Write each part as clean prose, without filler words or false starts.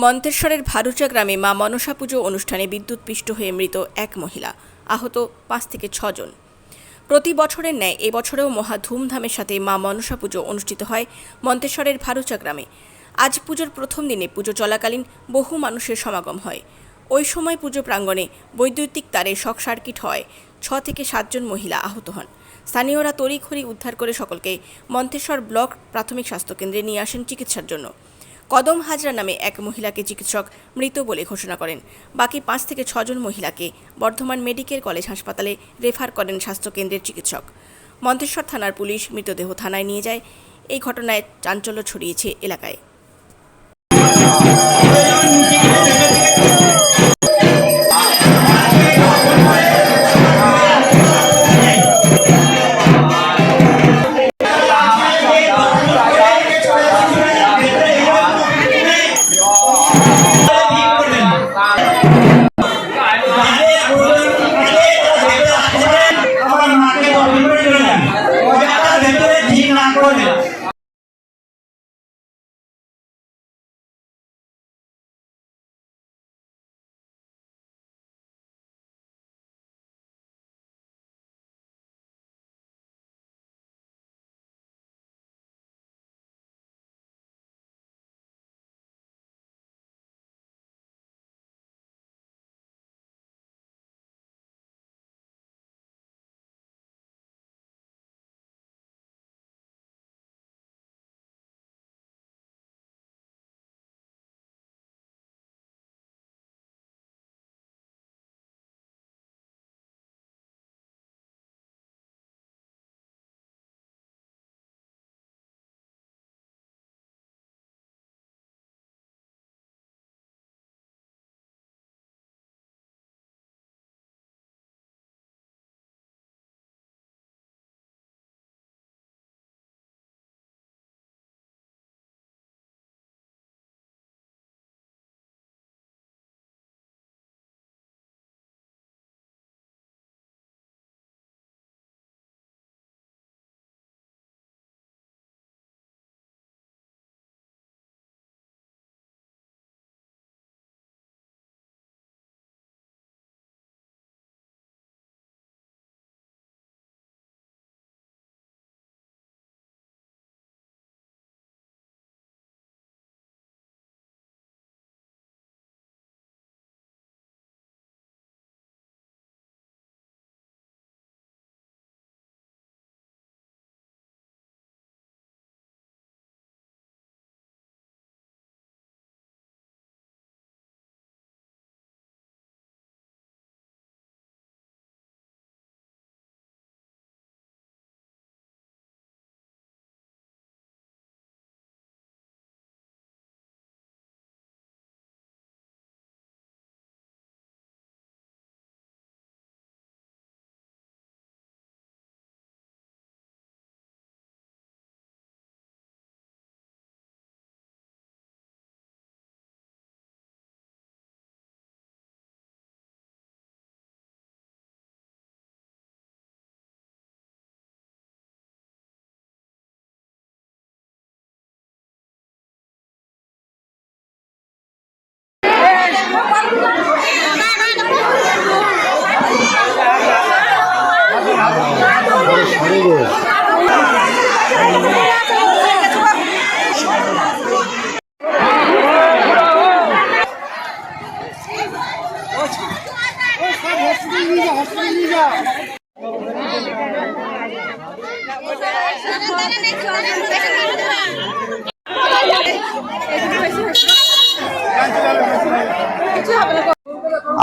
মন্তেশ্বরের ভারুচা গ্রামে মা মনসা পুজো অনুষ্ঠানে বিদ্যুৎপৃষ্ট হয়ে মৃত এক মহিলা, আহত 5 থেকে 6 জন। প্রতি বছরের ন্যায় এবছরেও মহা ধুমধামের সাথে মা মনসা পুজো অনুষ্ঠিত হয় মন্তেশ্বরের ভারুচা গ্রামে। আজ পুজোর প্রথম দিনে পুজো চলাকালীন বহু মানুষের সমাগম হয়। ওই সময় পুজো প্রাঙ্গণে বৈদ্যুতিক তারে শর্ট সার্কিট হয় 6 থেকে 7 জন মহিলা আহত হন। স্থানীয়রা তড়িঘড়ি উদ্ধার করে সকলকে মন্তেশ্বর ব্লক প্রাথমিক স্বাস্থ্যকেন্দ্রে নিয়ে আসেন চিকিৎসার জন্য। কদম হাজরা নামে এক মহিলাকে চিকিৎসক মৃত বলে ঘোষণা করেন। বাকি 5 থেকে 6 জন মহিলাকে বর্ধমান মেডিকেল কলেজ হাসপাতালে রেফার করেন স্বাস্থ্যকেন্দ্রের চিকিৎসক। মন্তেশ্বর থানার পুলিশ মৃতদেহ থানায় নিয়ে যায়। এই ঘটনায় চাঞ্চল্য ছড়িয়েছে এলাকায়।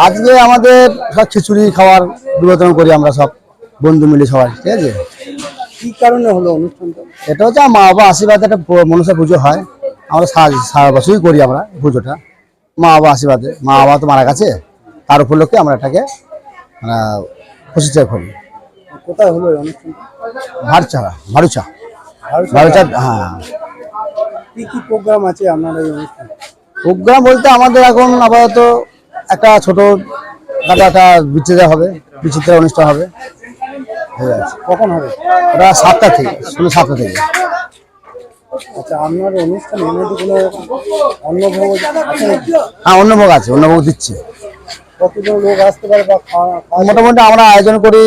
আজকে আমাদের সব খিচুড়ি খাওয়ার বিতরণ করি আমরা সব বন্ধু মিলে সবাই, ঠিক আছে। কি কারণে হলো অনুষ্ঠানটা? এটা হচ্ছে মা বাবা আশীর্বাদে একটা মনসা পুজো হয়। আমরা সারা বছরই করি আমরা পুজোটা মা বাবা আশীর্বাদে। মা বাবা তো মারা গেছে, তার উপলক্ষে আমরা এটাকে প্রতিষ্ঠা করি। কোথায় হলো এই অনুষ্ঠানটা? ভারুচা। হ্যাঁ। কি কি প্রোগ্রাম আছে আপনার এই অনুষ্ঠানে? প্রোগ্রাম বলতে আমাদের এখন আপাতত একটা ছোট একটা বিচিত্রা হবে, বিচিত্রা অনুষ্ঠান হবে। কখন হবে? ওটা 7টা থেকে, 7টা থেকে। আচ্ছা, আপনার অনুষ্ঠানে এর মধ্যে কোনো অন্নভোগ আছে নাকি? হ্যাঁ, অন্নভোগ আছে, অন্নভোগ দিচ্ছে। কতজন লোক আসতে পারে বা খাওয়া মোটামুটি আমরা আয়োজন করি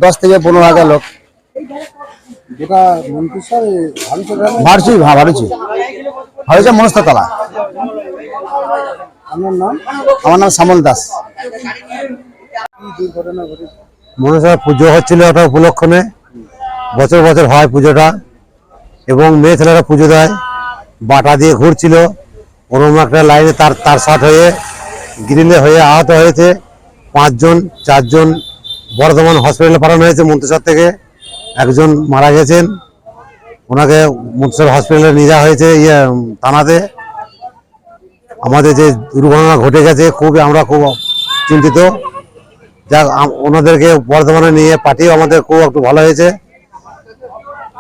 10 থেকে 15,000 লোক। যেটা মন্ত্রিসর ভারতীয় গ্রামে? ভারুচি মনস্তাতলা। আপনার নাম? আমার নাম শ্যামল দাস। কি দুর্ঘটনা ঘটেছে? মনসা পুজো হচ্ছিল ওটা উপলক্ষণে, বছর বছর হয় পুজোটা, এবং মেয়ে ছেলেরা পুজো দেয়। বাটা দিয়ে ঘুরছিল, ওরম একটা লাইনে তার শট হয়ে গ্রিলে হয়ে আহত হয়েছে 5 জন। 4 জন বর্ধমান হসপিটালে পাঠানো হয়েছে মন্তেশ্বর থেকে। একজন মারা গেছেন, ওনাকে মন্তেশ্বর হসপিটালে নিয়ে যাওয়া হয়েছে থানাতে। আমাদের যে দুর্ঘটনা ঘটে গেছে আমরা খুব চিন্তিত। যাক, ওনাদেরকে বর্ধমানে নিয়ে পাঠিয়ে আমাদের খুব একটু ভালো হয়েছে।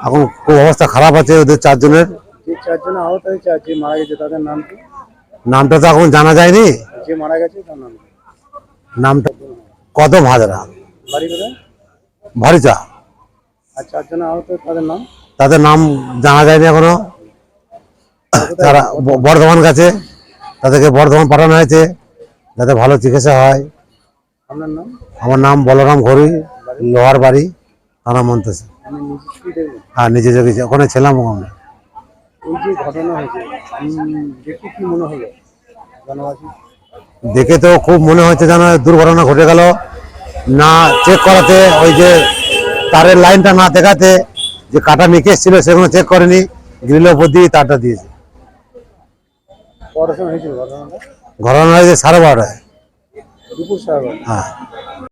এখন খুব অবস্থা খারাপ আছে ওদের 4 জনের। যে 4 জন আহত হয়েছে আর যে মারা গেছে তাদের নাম কি? নামটা তো এখন জানা যায়নি। যে মারা গেছে তার নাম কি? নামটা কদম হাজরা, বাড়ি কোথায়? ভারিচা। আর 4 জন আহত তাদের নাম? তাদের নাম জানা যায়নি এখনো। তারা বর্ধমান গেছে, তাদেরকে বর্ধমান পাঠানো হয়েছে যাতে ভালো চিকিৎসা হয়। আপনার নাম? আমার নাম বলরাম ঘড়ি, লোহার বাড়ি, থানা মন্তেশ্বর। আমি নিজে কি দেখবেন? হ্যাঁ, নিজে যোগেছি, ওখানে ছিলাম। ওখানে এই যে ঘটনা হয়েছে দেখে কি মনে হলো জনবাসী? দেখে তো খুব মনে হচ্ছে যেন দুর্ঘটনা ঘটে গেল। না চেক করাতে, ওই যে তারের লাইনটা না দেখাতে, যে কাটা নিকেশ ছিল সেগুলো চেক করেনি, গ্রিলের উপর দিয়ে তারটা দিয়েছে। পড়াশোনা হয়েছিল ঘটনাটা? ঘটনা হয়েছে 12:30টায়। দুপুর 12:30। হ্যাঁ।